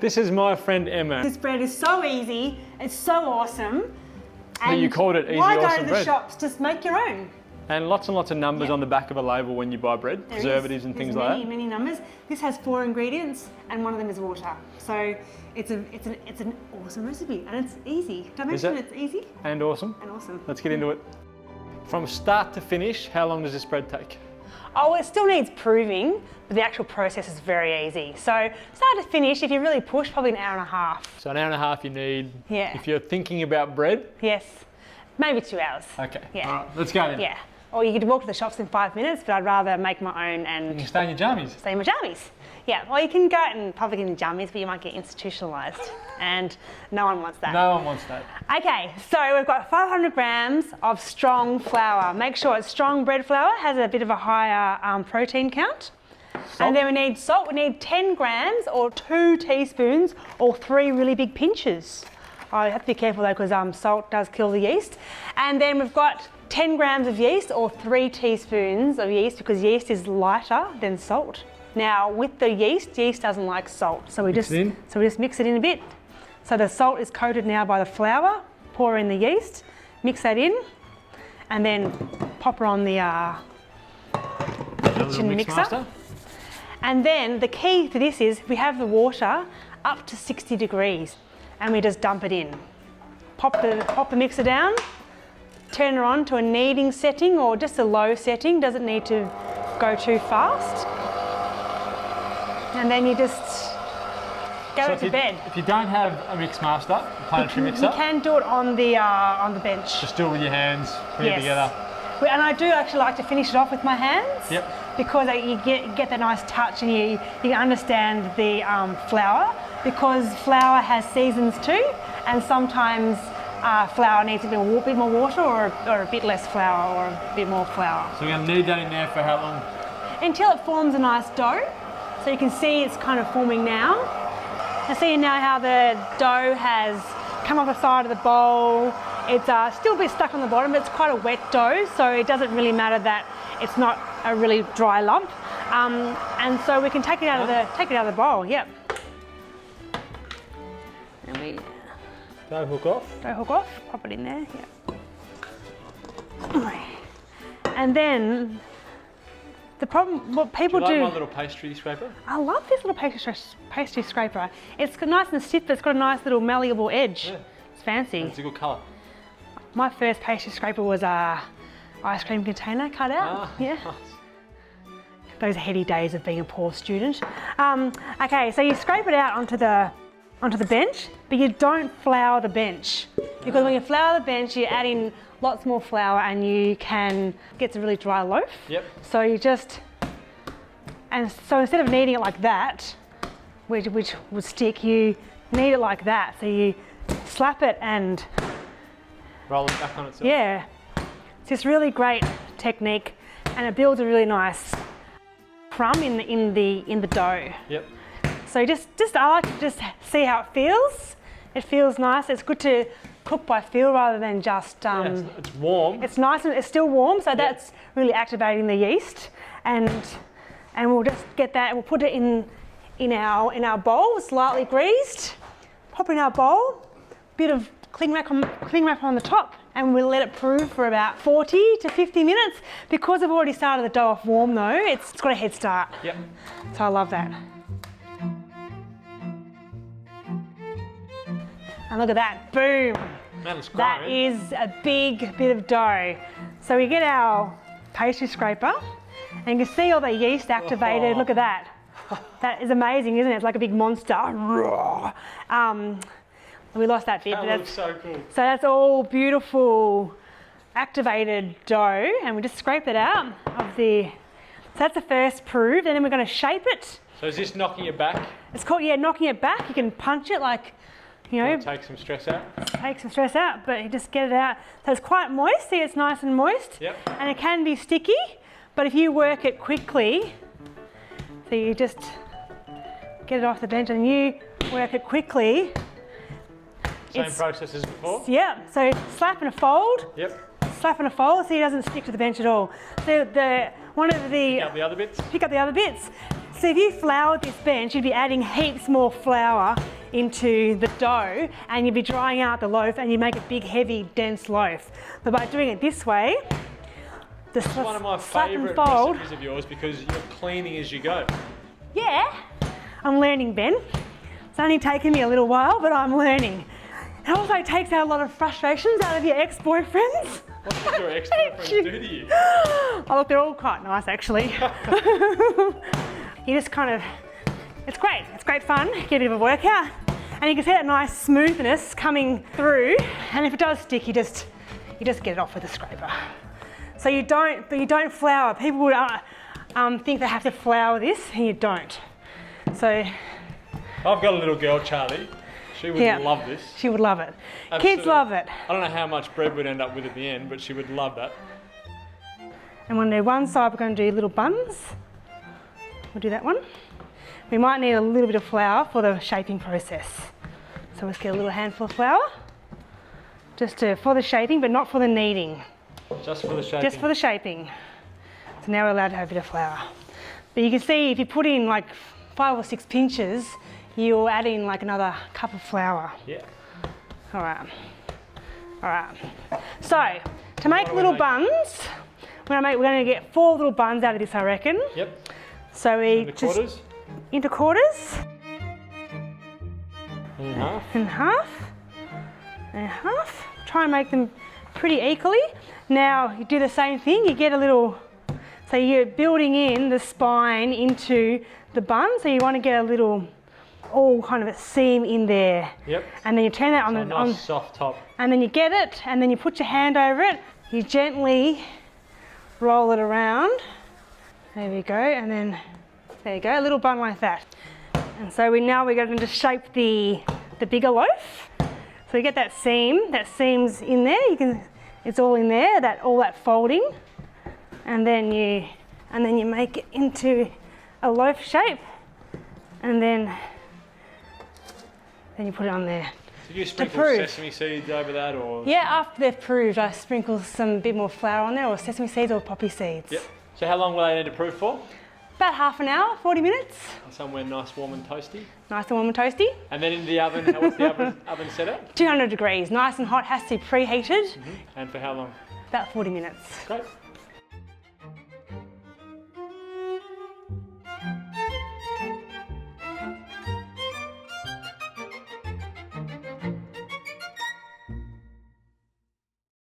This is my friend Emma. This bread is so easy, it's so awesome. And you called it easy, why awesome go to the bread? shops? Just make your own. And lots and lots of numbers on the back of a label when you buy bread, preservatives and things like that. Many numbers. This has 4 ingredients, and one of them is water. So it's an awesome recipe, and it's easy. Did I mention it's easy? And awesome. And awesome. Let's get into it. From start to finish, how long does this bread take? Oh, it still needs proving, but the actual process is very easy. So start to finish, if you really push, probably an hour and a half. So an hour and a half you need. Yeah. If you're thinking about bread. Yes. Maybe 2 hours. Okay. Yeah. All right, let's go then. Yeah. Or you could walk to the shops in 5 minutes, but I'd rather make my own and... You can stay in your jammies. Stay in my jammies. Yeah, well, you can go out in public in your jammies, but you might get institutionalised, and no one wants that. No one wants that. Okay, so we've got 500 grams of strong flour. Make sure it's strong bread flour, has a bit of a higher protein count. Salt. And then we need salt. We need 10 grams or 2 teaspoons or 3 really big pinches. I have to be careful though, because salt does kill the yeast. And then we've got 10 grams of yeast or 3 teaspoons of yeast, because yeast is lighter than salt. Now with the yeast doesn't like salt, so we just mix it in a bit. So the salt is coated now by the flour. Pour in the yeast, mix that in, and then pop it on the kitchen mixer. Master. And then the key to this is we have the water up to 60 degrees, and we just dump it in. Pop the mixer down. Turn it on to a kneading setting or just a low setting, doesn't need to go too fast. And then you just go to bed. If you don't have a mix master, a planetary mixer, you can do it on the bench. Just do it with your hands, put it together. And I do actually like to finish it off with my hands. Yep. Because you get that nice touch, and you understand the flour, because flour has seasons too, and sometimes flour needs a bit more water, or a bit less flour, or a bit more flour. So we're going to knead that in there for how long? Until it forms a nice dough. So you can see it's kind of forming now. I see now how the dough has come off the side of the bowl. It's still a bit stuck on the bottom, but it's quite a wet dough, so it doesn't really matter that it's not a really dry lump. And so we can take it out of the bowl. Yep. And we dough hook off. Dough hook off. Pop it in there. Yep. And then the problem, what people do. Do you like my little pastry scraper? I love this little pastry scraper. It's nice and stiff, but it's got a nice little malleable edge. Yeah. It's fancy. And it's a good colour. My first pastry scraper was a ice cream container cut out. Yeah. Nice. Those heady days of being a poor student. Okay, so you scrape it out onto the bench, but you don't flour the bench, because when you flour the bench, you add in lots more flour and you can get a really dry loaf. Yep. So so instead of kneading it like that, which would stick, you knead it like that. So you slap it and roll it back on itself. Yeah. It's this really great technique, and it builds a really nice crumb in the dough. Yep. So I like to just see how it feels. It feels nice. It's good to cook by feel rather than just. It's warm. It's nice and it's still warm, so that's really activating the yeast, and we'll just get that and we'll put it in our bowl, slightly greased. Pop it in our bowl. Bit of cling wrap on the top, and we'll let it prove for about 40 to 50 minutes. Because I've already started the dough off warm though, it's got a head start. Yep. So I love that. And look at that, boom. That looks great. That is a big bit of dough. So we get our pastry scraper, and you can see all the yeast activated. Look at that. That is amazing, isn't it? It's like a big monster. We lost that bit. That looks so cool. So that's all beautiful activated dough, and we just scrape it out of the. So that's the first proof, and then we're going to shape it. So is this knocking it back? It's called knocking it back. You can punch it like, take some stress out. Take some stress out, but you just get it out. So it's quite moist. See, it's nice and moist. Yep. And it can be sticky, but if you work it quickly, so you just get it off the bench and you work it quickly. Same process as before? Yeah, so slap and a fold. Yep. Slap and a fold so it doesn't stick to the bench at all. So pick up the other bits? Pick up the other bits. So if you floured this bench, you'd be adding heaps more flour into the dough and you'd be drying out the loaf and you make a big, heavy, dense loaf. But by doing it this way, It's one of my favourite recipes of yours because you're cleaning as you go. Yeah, I'm learning, Ben. It's only taken me a little while, but I'm learning. It also takes out a lot of frustrations out of your ex-boyfriends. What did your ex-boyfriends do to you? Oh, look, they're all quite nice, actually. You just kind of, it's great fun, get a bit of a workout. And you can see that nice smoothness coming through. And if it does stick, you just get it off with a scraper. So you don't flour. People would think they have to flour this, and you don't. So I've got a little girl, Charlie. She would love this. She would love it. Absolutely. Kids love it. I don't know how much bread we'd end up with at the end, but she would love that. And on the one side, we're going to do little buns. We'll do that one. We might need a little bit of flour for the shaping process. So let's get a little handful of flour, for the shaping, but not for the kneading. Just for the shaping? Just for the shaping. So now we're allowed to have a bit of flour. But you can see if you put in like 5 or 6 pinches, you'll add in like another cup of flour. Yeah. All right. So to make little buns, we're going to get 4 little buns out of this, I reckon. Yep. So we Into quarters? Into quarters. In half. And half. And half. Try and make them pretty equally. Now you do the same thing. You get a little. So you're building in the spine into the bun. So you want to get a little, all kind of a seam in there. Yep. And then you turn that on a nice soft top. And then you get it, and then you put your hand over it. You gently roll it around. There we go, and then there you go, a little bun like that. And so we're going to shape the bigger loaf. So you get that seam's in there. It's all in there, all that folding, and then you make it into a loaf shape, and then you put it on there. Did you sprinkle sesame seeds over that, or? Yeah, after they've proved, I sprinkle some bit more flour on there, or sesame seeds or poppy seeds. Yep. So how long will they need to prove for? About half an hour, 40 minutes. Somewhere nice, warm and toasty. Nice and warm and toasty. And then in the oven, what's the oven set at? 200 degrees, nice and hot, has to be preheated. And for how long? About 40 minutes. Great.